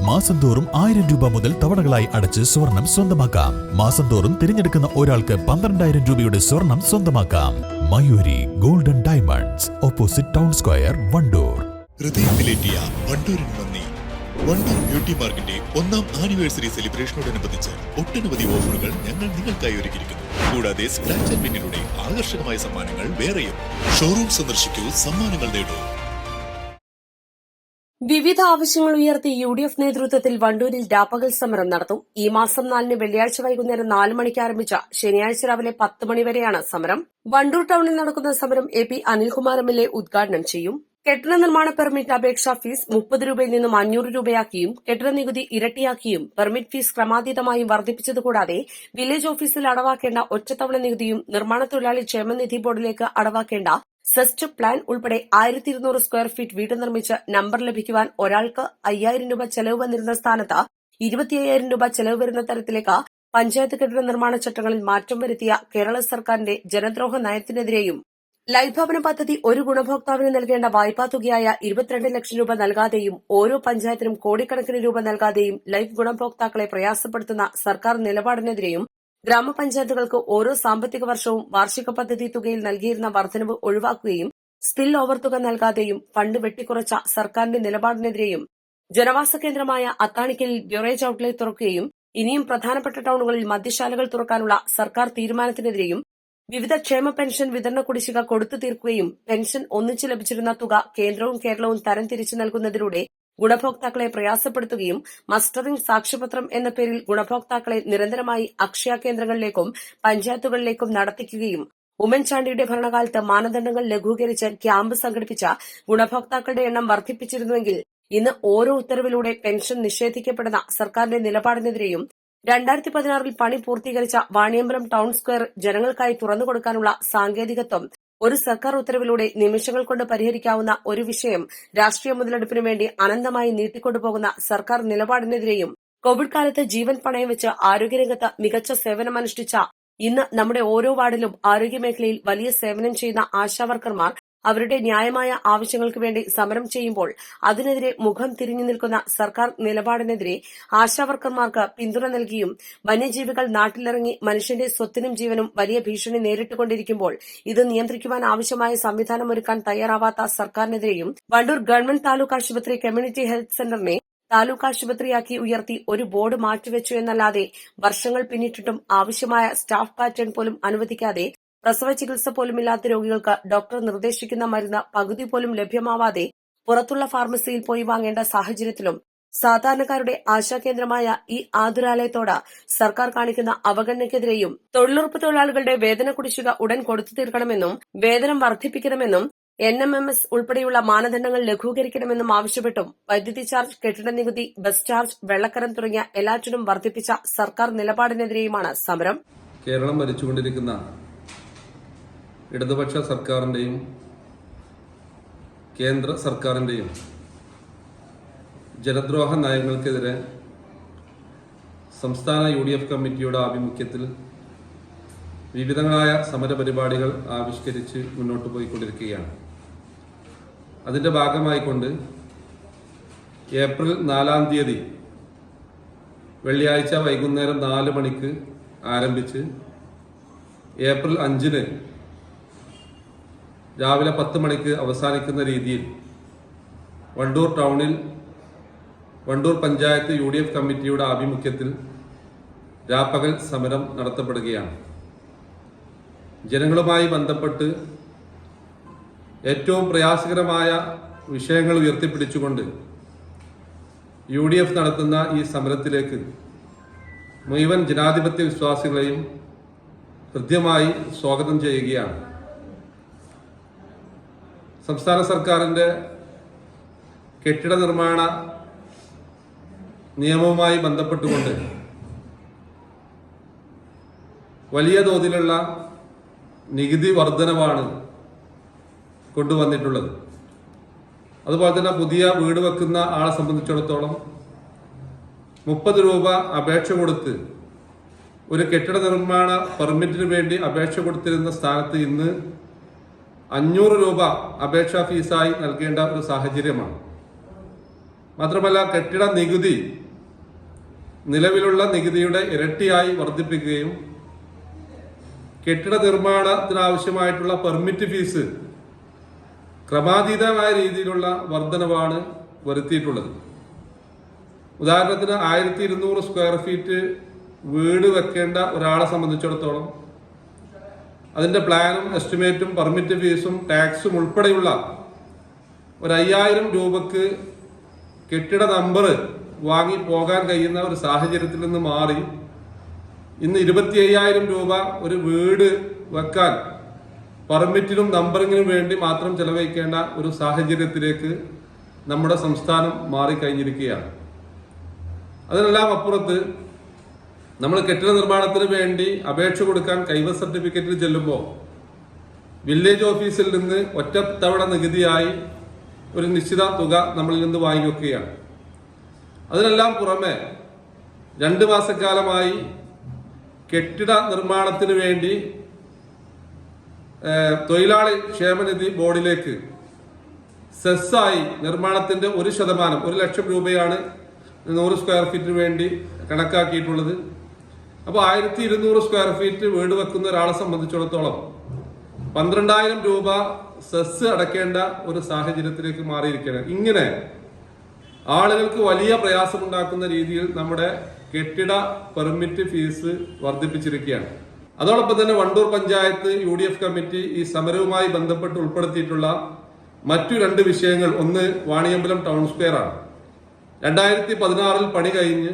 മാസം തോറും 1000 രൂപ മുതൽ തവണകളായി അടച്ച് സ്വർണം സ്വന്തമാക്കാം. മാസം തോറും തിരഞ്ഞെടുക്കുന്ന ഒരാൾക്ക് 12,000 രൂപയുടെ സ്വർണം സ്വന്തമാക്കാം. Mayuri golden diamonds, opposite town square, Wandoor. ഹൃദയത്തിലേറ്റിയ വണ്ടൂരിന് നന്ദി. വണ്ടൂർ ബ്യൂട്ടി പാർക്കിന്റെ 1ാം ആനിവേഴ്സറി സെലിബ്രേഷനോടനുബന്ധിച്ച് ഒട്ടനവധി ഓഫറുകൾ ഞങ്ങൾ നിങ്ങൾക്കായി ഒരുക്കിയിരിക്കുന്നു. കൂടാതെ സ്ക്രാച്ച് ആൻഡ് വിന്നിലൂടെ ആകർഷകമായ സമ്മാനങ്ങൾ വേറെയും. ഷോറൂം സന്ദർശിക്കൂ, സമ്മാനങ്ങൾ നേടൂ. വിവിധ ആവശ്യങ്ങൾ ഉയർത്തി UDF നേതൃത്വത്തിൽ വണ്ടൂരിൽ രാപ്പകൽ സമരം നടത്തും. ഈ മാസം 4 വെള്ളിയാഴ്ച വൈകുന്നേരം 4 മണിക്ക് ആരംഭിച്ച ശനിയാഴ്ച രാവിലെ 10 മണിവരെയാണ് സമരം. വണ്ടൂർ ടൌണിൽ നടക്കുന്ന സമരം AP അനിൽകുമാർ MLA ഉദ്ഘാടനം ചെയ്യും. കെട്ടിട നിർമ്മാണ പെർമിറ്റ് അപേക്ഷാ ഫീസ് 30 രൂപയിൽ നിന്നും 500 രൂപയാക്കിയും കെട്ടിട നികുതി ഇരട്ടിയാക്കിയും പെർമിറ്റ് ഫീസ് ക്രമാതീതമായും വർദ്ധിപ്പിച്ചതുകൂടാതെ വില്ലേജ് ഓഫീസിൽ അടവാക്കേണ്ട ഒറ്റത്തവണ നികുതിയും നിർമ്മാണ തൊഴിലാളി ക്ഷേമനിധി ബോർഡിലേക്ക് അടവാക്കേണ്ട സെസ്റ്റ് പ്ലാൻ ഉൾപ്പെടെ 1200 സ്ക്വയർ ഫീറ്റ് വീട് നിർമ്മിച്ച് നമ്പർ ലഭിക്കുവാൻ ഒരാൾക്ക് 5000 രൂപ ചെലവ് വന്നിരുന്ന സ്ഥാനത്ത് 25,000 രൂപ ചെലവ് വരുന്ന തരത്തിലേക്ക് പഞ്ചായത്ത് കെട്ടിട നിർമ്മാണ ചട്ടങ്ങളിൽ മാറ്റം വരുത്തിയ കേരള സർക്കാരിന്റെ ജനദ്രോഹ നയത്തിനെതിരെയും ലൈഫ് ഭവന പദ്ധതി ഒരു ഗുണഭോക്താവിന് നൽകേണ്ട വായ്പാ തുകയായ 22 ലക്ഷം രൂപ നൽകാതെയും ഓരോ പഞ്ചായത്തിനും കോടിക്കണക്കിന് രൂപ നൽകാതെയും ലൈഫ് ഗുണഭോക്താക്കളെ പ്രയാസപ്പെടുത്തുന്ന സർക്കാർ നിലപാടിനെതിരെയും ഗ്രാമപഞ്ചായത്തുകൾക്ക് ഓരോ സാമ്പത്തിക വർഷവും വാർഷിക പദ്ധതി തുകയിൽ നൽകിയിരുന്ന വർധനവ് ഒഴിവാക്കുകയും സ്പിൽ ഓവർ തുക നൽകാതെയും ഫണ്ട് വെട്ടിക്കുറച്ച സർക്കാരിന്റെ നിലപാടിനെതിരെയും ജനവാസ കേന്ദ്രമായ അത്താണിക്കലിൽ ബ്യൂറേജ് ഔട്ട്ലെറ്റ് തുറക്കുകയും ഇനിയും പ്രധാനപ്പെട്ട ടൌണുകളിൽ മദ്യശാലകൾ തുറക്കാനുള്ള സർക്കാർ തീരുമാനത്തിനെതിരെയും വിവിധ ക്ഷേമ പെൻഷൻ വിതരണ കുടിശ്ശിക കൊടുത്തു തീർക്കുകയും പെൻഷൻ ഒന്നിച്ചു ലഭിച്ചിരുന്ന തുക കേന്ദ്രവും കേരളവും തരംതിരിച്ചു നൽകുന്നതിലൂടെ ഗുണഭോക്താക്കളെ പ്രയാസപ്പെടുത്തുകയും മസ്റ്ററിംഗ് സാക്ഷ്യപത്രം എന്ന പേരിൽ ഗുണഭോക്താക്കളെ നിരന്തരമായി അക്ഷയ കേന്ദ്രങ്ങളിലേക്കും പഞ്ചായത്തുകളിലേക്കും നടത്തിക്കുകയും ഉമ്മൻചാണ്ടിയുടെ ഭരണകാലത്ത് മാനദണ്ഡങ്ങൾ ലഘൂകരിച്ച് ക്യാമ്പ് സംഘടിപ്പിച്ച ഗുണഭോക്താക്കളുടെ എണ്ണം വർദ്ധിപ്പിച്ചിരുന്നുവെങ്കിൽ ഇന്ന് ഓരോ ഉത്തരവിലൂടെ പെൻഷൻ നിഷേധിക്കപ്പെടുന്ന സർക്കാരിന്റെ നിലപാടിനെതിരെയും 2016 പണി പൂർത്തീകരിച്ച വാണിയമ്പലം ടൌൺ സ്ക്വയർ ജനങ്ങൾക്കായി തുറന്നുകൊടുക്കാനുള്ള സാങ്കേതികത്വം ഒരു സർക്കാർ ഉത്തരവിലൂടെ നിമിഷങ്ങൾ കൊണ്ട് പരിഹരിക്കാവുന്ന ഒരു വിഷയം രാഷ്ട്രീയ മുതലെടുപ്പിനു വേണ്ടി അനന്തമായി നീട്ടിക്കൊണ്ടുപോകുന്ന സർക്കാർ നിലപാടിനെതിരെയും കോവിഡ് കാലത്ത് ജീവൻ പണയം വെച്ച് ആരോഗ്യരംഗത്ത് മികച്ച സേവനമനുഷ്ഠിച്ച ഇന്ന് നമ്മുടെ ഓരോ വാർഡിലും ആരോഗ്യമേഖലയിൽ വലിയ സേവനം ചെയ്യുന്ന ആശാവർക്കർമാർ അവരുടെ ന്യായമായ ആവശ്യങ്ങൾക്ക് വേണ്ടി സമരം ചെയ്യുമ്പോൾ അതിനെതിരെ മുഖം തിരിഞ്ഞു നിൽക്കുന്ന സർക്കാർ നിലപാടിനെതിരെ ആശാവർക്കർമാർക്ക് പിന്തുണ നൽകിയും വന്യജീവികൾ നാട്ടിലിറങ്ങി മനുഷ്യന്റെ സ്വത്തിനും ജീവനും വലിയ ഭീഷണി നേരിട്ടുകൊണ്ടിരിക്കുമ്പോൾ ഇത് നിയന്ത്രിക്കുവാൻ ആവശ്യമായ സംവിധാനമൊരുക്കാൻ തയ്യാറാവാത്ത സർക്കാരിനെതിരെയും വണ്ടൂർ ഗവൺമെന്റ് താലൂക്ക് ആശുപത്രി കമ്മ്യൂണിറ്റി ഹെൽത്ത് സെന്ററിനെ താലൂക്ക് ആശുപത്രിയാക്കി ഉയർത്തി ഒരു ബോർഡ് മാറ്റിവെച്ചു എന്നല്ലാതെ വർഷങ്ങൾ പിന്നിട്ടിട്ടും ആവശ്യമായ സ്റ്റാഫ് പാറ്റേൺ പോലും അനുവദിക്കാതെ പ്രസവ ചികിത്സ പോലുമില്ലാത്ത രോഗികൾക്ക് ഡോക്ടർ നിർദ്ദേശിക്കുന്ന മരുന്ന് പകുതി പോലും ലഭ്യമാവാതെ പുറത്തുള്ള ഫാർമസിയിൽ പോയി വാങ്ങേണ്ട സാഹചര്യത്തിലും സാധാരണക്കാരുടെ ആശാകേന്ദ്രമായ ഈ ആതുരാലയത്തോട് സർക്കാർ കാണിക്കുന്ന അവഗണനയ്ക്കെതിരെയും തൊഴിലുറപ്പ് തൊഴിലാളികളുടെ വേതന കുടിശ്ശിക ഉടൻ കൊടുത്തു തീർക്കണമെന്നും വേതനം വർദ്ധിപ്പിക്കണമെന്നും NMMS ഉൾപ്പെടെയുള്ള മാനദണ്ഡങ്ങൾ ലഘൂകരിക്കണമെന്നും ആവശ്യപ്പെട്ടും വൈദ്യുതി ചാർജ്, കെട്ടിട നികുതി, ബസ് ചാർജ്, വെള്ളക്കരം തുടങ്ങിയ എല്ലാറ്റിനും വർദ്ധിപ്പിച്ച സർക്കാർ നിലപാടിനെതിരെയുമാണ് സമരം. കേരളം ഭരിച്ചുകൊണ്ടിരിക്കുന്ന ഇടതുപക്ഷ സർക്കാരിന്റെയും കേന്ദ്ര സർക്കാരിന്റെയും ജനദ്രോഹ നയങ്ങൾക്കെതിരെ സംസ്ഥാന UDF കമ്മിറ്റിയുടെ ആഭിമുഖ്യത്തിൽ വിവിധങ്ങളായ സമരപരിപാടികൾ ആവിഷ്കരിച്ച് മുന്നോട്ട് പോയിക്കൊണ്ടിരിക്കുകയാണ്. അതിന്റെ ഭാഗമായിക്കൊണ്ട് ഏപ്രിൽ 4-ാം തീയതി വെള്ളിയാഴ്ച വൈകുന്നേരം 4 മണിക്ക് ആരംഭിച്ച് ഏപ്രിൽ 5-ന് രാവിലെ 10 മണിക്ക് അവസാനിക്കുന്ന രീതിയിൽ വണ്ടൂർ ടൗണിൽ വണ്ടൂർ പഞ്ചായത്ത് UDF കമ്മിറ്റിയുടെ ആഭിമുഖ്യത്തിൽ രാപ്പകൽ സമരം നടത്തപ്പെടുകയാണ്. ജനങ്ങളുമായി ബന്ധപ്പെട്ട് ഏറ്റവും പ്രയാസകരമായ വിഷയങ്ങൾ ഉയർത്തിപ്പിടിച്ചുകൊണ്ട് UDF നടത്തുന്ന ഈ സമരത്തിലേക്ക് മുഴുവൻ ജനാധിപത്യ വിശ്വാസികളെയും ഹൃദ്യമായി സ്വാഗതം ചെയ്യുകയാണ്. സംസ്ഥാന സർക്കാരിന്റെ കെട്ടിട നിർമ്മാണ നിയമവുമായി ബന്ധപ്പെട്ടുകൊണ്ട് വലിയ തോതിലുള്ള നികുതി വർധനവാണ് കൊണ്ടുവന്നിട്ടുള്ളത്. അതുപോലെ തന്നെ പുതിയ വീട് വെക്കുന്ന ആളെ സംബന്ധിച്ചിടത്തോളം 30 രൂപ അപേക്ഷ കൊടുത്ത് ഒരു കെട്ടിട നിർമ്മാണ പെർമിറ്റിന് വേണ്ടി അപേക്ഷ കൊടുത്തിരുന്ന സ്ഥാനത്ത് ഇന്ന് 500 രൂപ അപേക്ഷാ ഫീസായി നൽകേണ്ട ഒരു സാഹചര്യമാണ്. മാത്രമല്ല കെട്ടിട നികുതി നിലവിലുള്ള നികുതിയുടെ ഇരട്ടിയായി വർദ്ധിപ്പിക്കുകയും കെട്ടിട നിർമ്മാണത്തിനാവശ്യമായിട്ടുള്ള പെർമിറ്റ് ഫീസ് ക്രമാതീതമായ രീതിയിലുള്ള വർധനവാണ് വരുത്തിയിട്ടുള്ളത്. ഉദാഹരണത്തിന് 1200 സ്ക്വയർ ഫീറ്റ് വീട് വെക്കേണ്ട ഒരാളെ സംബന്ധിച്ചിടത്തോളം അതിന്റെ പ്ലാനും എസ്റ്റിമേറ്റും പെർമിറ്റ് ഫീസും ടാക്സും ഉൾപ്പെടെയുള്ള 5000 രൂപക്ക് കെട്ടിട നമ്പർ വാങ്ങി പോകാൻ കഴിയുന്ന ഒരു സാഹചര്യത്തിൽ നിന്ന് മാറി ഇന്ന് 25,000 രൂപ ഒരു വീട് വെക്കാൻ പെർമിറ്റിനും നമ്പറിങ്ങിനും വേണ്ടി മാത്രം ചെലവഴിക്കേണ്ട ഒരു സാഹചര്യത്തിലേക്ക് നമ്മുടെ സംസ്ഥാനം മാറിക്കഴിഞ്ഞിരിക്കുകയാണ്. അതിനെല്ലാം അപ്പുറത്ത് നമ്മൾ കെട്ടിട നിർമ്മാണത്തിന് വേണ്ടി അപേക്ഷ കൊടുക്കാൻ കൈവശ സർട്ടിഫിക്കറ്റിൽ ചെല്ലുമ്പോൾ വില്ലേജ് ഓഫീസിൽ നിന്ന് ഒറ്റത്തവണ നികുതിയായി ഒരു നിശ്ചിത തുക നമ്മളിൽ നിന്ന് വാങ്ങിവെക്കുകയാണ്. അതിനെല്ലാം പുറമെ 2 മാസക്കാലമായി കെട്ടിട നിർമ്മാണത്തിന് വേണ്ടി തൊഴിലാളി ക്ഷേമനിധി ബോർഡിലേക്ക് സെസ്സായി നിർമ്മാണത്തിന്റെ 1%, 1 ലക്ഷം രൂപയാണ് 100 സ്ക്വയർ ഫീറ്റിന് വേണ്ടി കണക്കാക്കിയിട്ടുള്ളത്. അപ്പോൾ 1200 സ്ക്വയർ ഫീറ്റ് വീട് വെക്കുന്ന ഒരാളെ സംബന്ധിച്ചിടത്തോളം 12,000 രൂപ സെസ് അടയ്ക്കേണ്ട ഒരു സാഹചര്യത്തിലേക്ക് മാറിയിരിക്കുകയാണ്. ഇങ്ങനെ ആളുകൾക്ക് വലിയ പ്രയാസമുണ്ടാക്കുന്ന രീതിയിൽ നമ്മുടെ കെട്ടിട പെർമിറ്റ് ഫീസ് വർദ്ധിപ്പിച്ചിരിക്കുകയാണ്. അതോടൊപ്പം തന്നെ വണ്ടൂർ പഞ്ചായത്ത് UDF കമ്മിറ്റി ഈ സമരവുമായി ബന്ധപ്പെട്ട് ഉൾപ്പെടുത്തിയിട്ടുള്ള മറ്റു 2 വിഷയങ്ങൾ, ഒന്ന് വാണിയമ്പലം ടൗൺ സ്ക്വയർ ആണ്. 2016 പണി കഴിഞ്ഞ്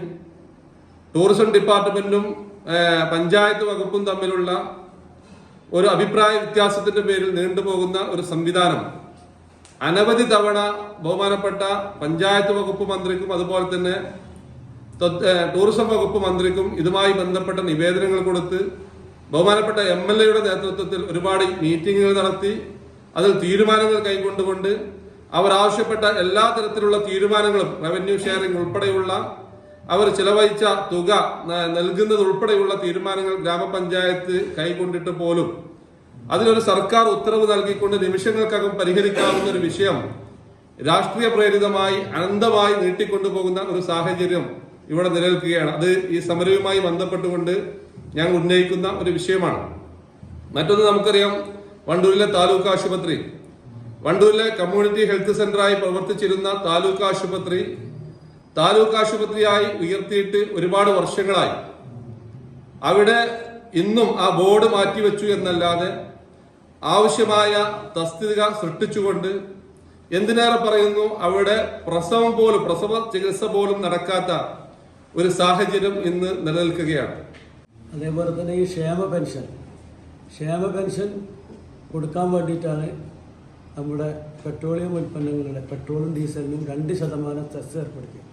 ടൂറിസം ഡിപ്പാർട്ട്മെന്റും പഞ്ചായത്ത് വകുപ്പും തമ്മിലുള്ള ഒരു അഭിപ്രായ വ്യത്യാസത്തിന്റെ പേരിൽ നീണ്ടുപോകുന്ന ഒരു സംവിധാനം അനവധി തവണ ബഹുമാനപ്പെട്ട പഞ്ചായത്ത് വകുപ്പ് മന്ത്രിക്കും അതുപോലെ തന്നെ ടൂറിസം വകുപ്പ് മന്ത്രിക്കും ഇതുമായി ബന്ധപ്പെട്ട നിവേദനങ്ങൾ കൊടുത്ത് ബഹുമാനപ്പെട്ട MLA നേതൃത്വത്തിൽ ഒരുപാട് മീറ്റിങ്ങുകൾ നടത്തി അതിൽ തീരുമാനങ്ങൾ കൈക്കൊണ്ടുകൊണ്ട് അവർ ആവശ്യപ്പെട്ട എല്ലാ തരത്തിലുള്ള തീരുമാനങ്ങളും റവന്യൂ ഷെയറിംഗ് ഉൾപ്പെടെയുള്ള അവർ ചിലവഴിച്ച തുക നൽകുന്നത് ഉൾപ്പെടെയുള്ള തീരുമാനങ്ങൾ ഗ്രാമപഞ്ചായത്ത് കൈക്കൊണ്ടിട്ട് പോലും അതിലൊരു സർക്കാർ ഉത്തരവ് നൽകിക്കൊണ്ട് നിമിഷങ്ങൾക്കകം പരിഹരിക്കാവുന്ന ഒരു വിഷയം രാഷ്ട്രീയ പ്രേരിതമായി അനന്തമായി നീട്ടിക്കൊണ്ടുപോകുന്ന ഒരു സാഹചര്യം ഇവിടെ നിലനിൽക്കുകയാണ്. അത് ഈ സമരവുമായി ബന്ധപ്പെട്ടുകൊണ്ട് ഞങ്ങൾ ഉന്നയിക്കുന്ന ഒരു വിഷയമാണ്. മറ്റൊന്ന് നമുക്കറിയാം, വണ്ടൂരിലെ താലൂക്ക് ആശുപത്രി, വണ്ടൂരിലെ കമ്മ്യൂണിറ്റി ഹെൽത്ത് സെന്ററായി പ്രവർത്തിച്ചിരുന്ന താലൂക്ക് ആശുപത്രിയായി ഉയർത്തിയിട്ട് ഒരുപാട് വർഷങ്ങളായി. അവിടെ ഇന്നും ആ ബോർഡ് മാറ്റിവെച്ചു എന്നല്ലാതെ ആവശ്യമായ തസ്തിക സൃഷ്ടിച്ചുകൊണ്ട് എന്തിനേറെ പറയുന്നു അവിടെ പ്രസവ ചികിത്സ പോലും നടക്കാത്ത ഒരു സാഹചര്യം ഇന്ന് നിലനിൽക്കുകയാണ്. അതേപോലെ തന്നെ ഈ ക്ഷേമ പെൻഷൻ കൊടുക്കാൻ വേണ്ടിയിട്ടാണ് നമ്മുടെ പെട്രോളിയം ഉൽപ്പന്നങ്ങളുടെ പെട്രോളും ഡീസലിനും 2% സെസ് ഏർപ്പെടുത്തിയത്.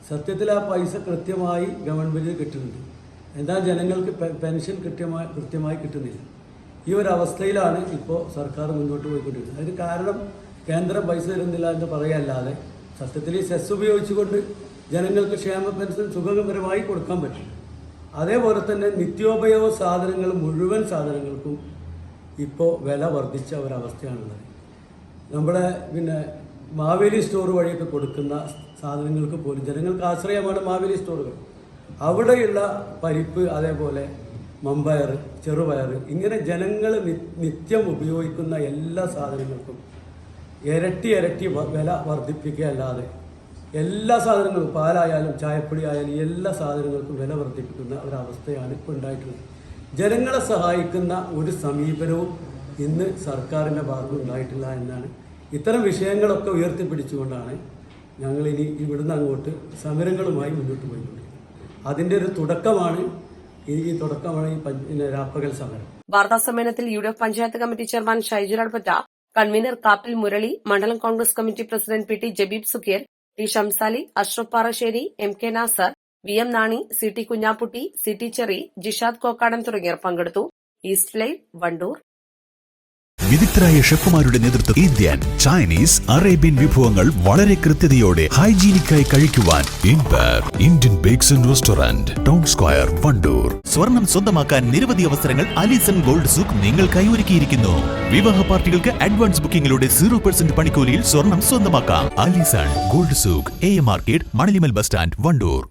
സത്യത്തിൽ ആ പൈസ കൃത്യമായി ഗവൺമെൻറ്റിന് കിട്ടുന്നുണ്ട്, എന്നാൽ ജനങ്ങൾക്ക് പെൻഷൻ കൃത്യമായി കിട്ടുന്നില്ല. ഈ ഒരു അവസ്ഥയിലാണ് ഇപ്പോൾ സർക്കാർ മുന്നോട്ട് പോയിക്കൊണ്ടിരിക്കുന്നത്. അതിന് കാരണം കേന്ദ്രം പൈസ തരുന്നില്ല എന്ന് പറയല്ലാതെ സത്യത്തിൽ ഈ സെസ് ഉപയോഗിച്ചുകൊണ്ട് ജനങ്ങൾക്ക് ക്ഷേമ പെൻഷൻ സുഖകരമായി കൊടുക്കാൻ പറ്റും. അതേപോലെ തന്നെ നിത്യോപയോഗ സാധനങ്ങൾ, മുഴുവൻ സാധനങ്ങൾക്കും ഇപ്പോൾ വില വർദ്ധിച്ച ഒരവസ്ഥയാണുള്ളത്. നമ്മുടെ മാവേലി സ്റ്റോർ വഴിയൊക്കെ കൊടുക്കുന്ന സാധനങ്ങൾക്ക് പോലും ജനങ്ങൾക്ക് ആശ്രയമാണ് മാവേലി സ്റ്റോറുകൾ. അവിടെയുള്ള പരിപ്പ്, അതേപോലെ മമ്പയർ, ചെറുപയർ, ഇങ്ങനെ ജനങ്ങൾ നിത്യം ഉപയോഗിക്കുന്ന എല്ലാ സാധനങ്ങൾക്കും ഇരട്ടി വില വർദ്ധിപ്പിക്കുക അല്ലാതെ എല്ലാ സാധനങ്ങളും, പാലായാലും ചായപ്പൊടി ആയാലും എല്ലാ സാധനങ്ങൾക്കും വില വർദ്ധിപ്പിക്കുന്ന ഒരവസ്ഥയാണ് ഇപ്പോൾ ഉണ്ടായിട്ടുള്ളത്. ജനങ്ങളെ സഹായിക്കുന്ന ഒരു സമീപനവും ഇന്ന് സർക്കാരിൻ്റെ ഭാഗത്ത് ഉണ്ടായിട്ടില്ല എന്നാണ്. ഇത്തരം വിഷയങ്ങളൊക്കെ ഉയർത്തിപ്പിടിച്ചുകൊണ്ടാണ് ഞങ്ങൾ ഇനി ഇവിടുന്ന് അങ്ങോട്ട് സമരങ്ങളുമായി മുന്നോട്ട് പോയിക്കൊണ്ടിരിക്കുന്നത്. അതിൻ്റെ ഒരു തുടക്കമാണ് ഈ രാപ്പകൽ സമരം. വാർത്താ സമ്മേളനത്തിൽ UDF panchayat committee chairman Shaiju Adappatta, convener Kappil Murali, mandalam Congress committee president PT Jabeeb Sukheer, T Shamsali, Ashraf Parassery, MK Nasar, VM Nani, CT Kunhapputty, CT Cheri, Jishad Kokkadan തുടങ്ങിയവർ പങ്കെടുത്തു. East live, Wandoor. വിദഗ്ധരായ ഷെഫുമാരുടെ നേതൃത്വം ഇന്ത്യൻ, ചൈനീസ്, അറേബ്യൻ വിഭവങ്ങൾ വളരെ കൃത്യതയോടെ ഹൈജീനിക്കായി കഴിക്കുവാൻ Indian bakes and restaurant, town square, Wandoor. സ്വർണം സ്വന്തമാക്കാൻ നിരവധി അവസരങ്ങൾ അലിസൺ ഗോൾഡ് സൂക്ക് നിങ്ങൾക്കായി ഒരുക്കിയിരിക്കുന്നു. വിവാഹ പാർട്ടികൾക്ക് അഡ്വാൻസ് ബുക്കിംഗിലൂടെ 0% പണിക്കൂലിയിൽ സ്വർണം സ്വന്തമാക്കാം. Alison gold souk, AM market, Manalimal bus stand, Wandoor.